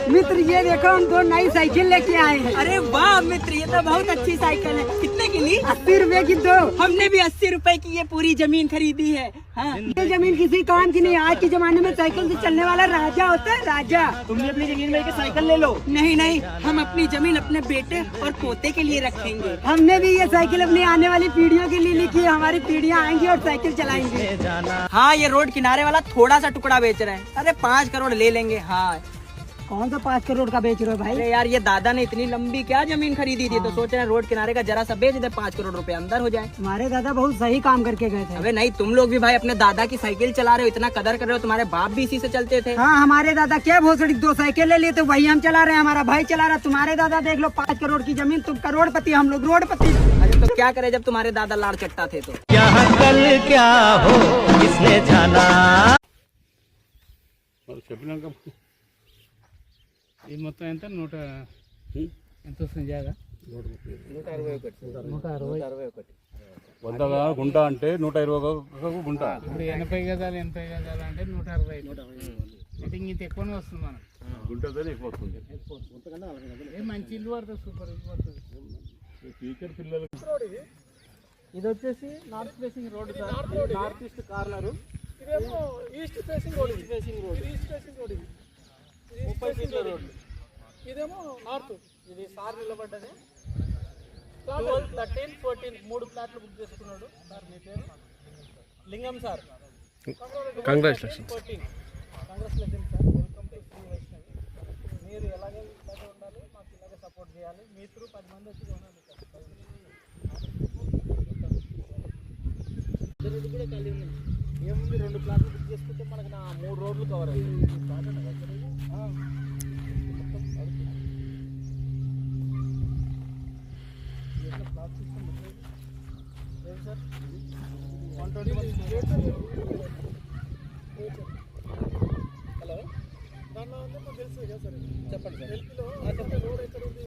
मित्र ये देखो हम 2 नई साइकिल लेके आए हैं। अरे वाह मित्र, ये तो बहुत अच्छी साइकिल है। कितने की ली? 80 रुपए की 2। हमने भी 80 रुपए की ये पूरी जमीन खरीदी है। हाँ। ये जमीन किसी काम की नहीं। आज के जमाने में साइकिल से चलने वाला राजा होता है, राजा। तुमने अपनी जमीन में साइकिल ले लो। नहीं नहीं, हम अपनी जमीन अपने बेटे और पोते के लिए रखेंगे। हमने भी ये साइकिल अपनी आने वाली पीढ़ियों के लिए ली कि हमारी पीढ़ियां आएंगी और साइकिल चलाएंगे। हाँ, ये रोड किनारे वाला थोड़ा सा टुकड़ा बेच रहे हैं। अरे 5 करोड़ ले लेंगे। हाँ। कौन सा 5 करोड़ का बेच रहे हो भाई? अरे यार, ये दादा ने इतनी लंबी क्या जमीन खरीदी थी, तो सोच रहे हैं रोड किनारे का जरा सा बेच दे, 5 करोड़ रुपए अंदर हो जाए। हमारे दादा बहुत सही काम करके गए थे। अबे नहीं, तुम लोग भी भाई अपने दादा की साइकिल चला रहे हो, इतना कदर कर रहे हो। तुम्हारे बाप भी इसी से चलते थे। हाँ, हमारे दादा क्या भोसड़ी 2 साइकिल ले लिए तो वही हम चला रहे हैं, हमारा भाई चला रहा। तुम्हारे दादा देख लो 5 करोड़ की जमीन, तुम करोड़पति, हम लोग रोडपति। अरे तो क्या करे जब तुम्हारे दादा लाड़ चट्टा थे तो। यहाँ कल क्या हो किसने जाना। ఈ మొత్తం ఎంత 100 ఎంత వస్తుంది జాగా 161 100 గుంట అంటే 120 గుంట. ఇప్పుడు 80 గజాలు అంటే 160 అంటే ఇంత ఎక్కువనే వస్తుంది మనకు. గుంటతోనే ఎక్కువ వస్తుంది. ఏ మంచి ఇల్లు పడుతుంది, సూపర్ ఇల్లు పడుతుంది. ఫ్యూచర్ పిల్లలు ఇది వచ్చేసి north facing road sir, north east corner. ఇదేమో east facing road, east facing road, east facing road. ఇది 30 ఫీట్ల రోడ్. ఇదేమో నార్త్. ఇది సార్ నిలబడ్డది. 12, 13, 14 3 ప్లాట్లు బుక్ చేసుకున్నాడు సార్. మీ పేరు Lingam sir. Congratulation. Congratulation sir. Welcome to Shri Vaishnavi. మీరు ఎలాగే ఇలాగే ఉండాలి, మాకు ఇలాగే సపోర్ట్ చేయాలి. మీ త్రూ 10 మంది వచ్చి కొనాలి సార్. ఇది కూడా ఖాళీ ఉంది. ఏముంది, 2 ప్లాట్లు బుక్ చేసుకుంటే మనకు 3 రోడ్లు కవర్ అవుతుంది. హలో, దాంట్లో తెలుసు కదా సార్. చెప్పండి సార్.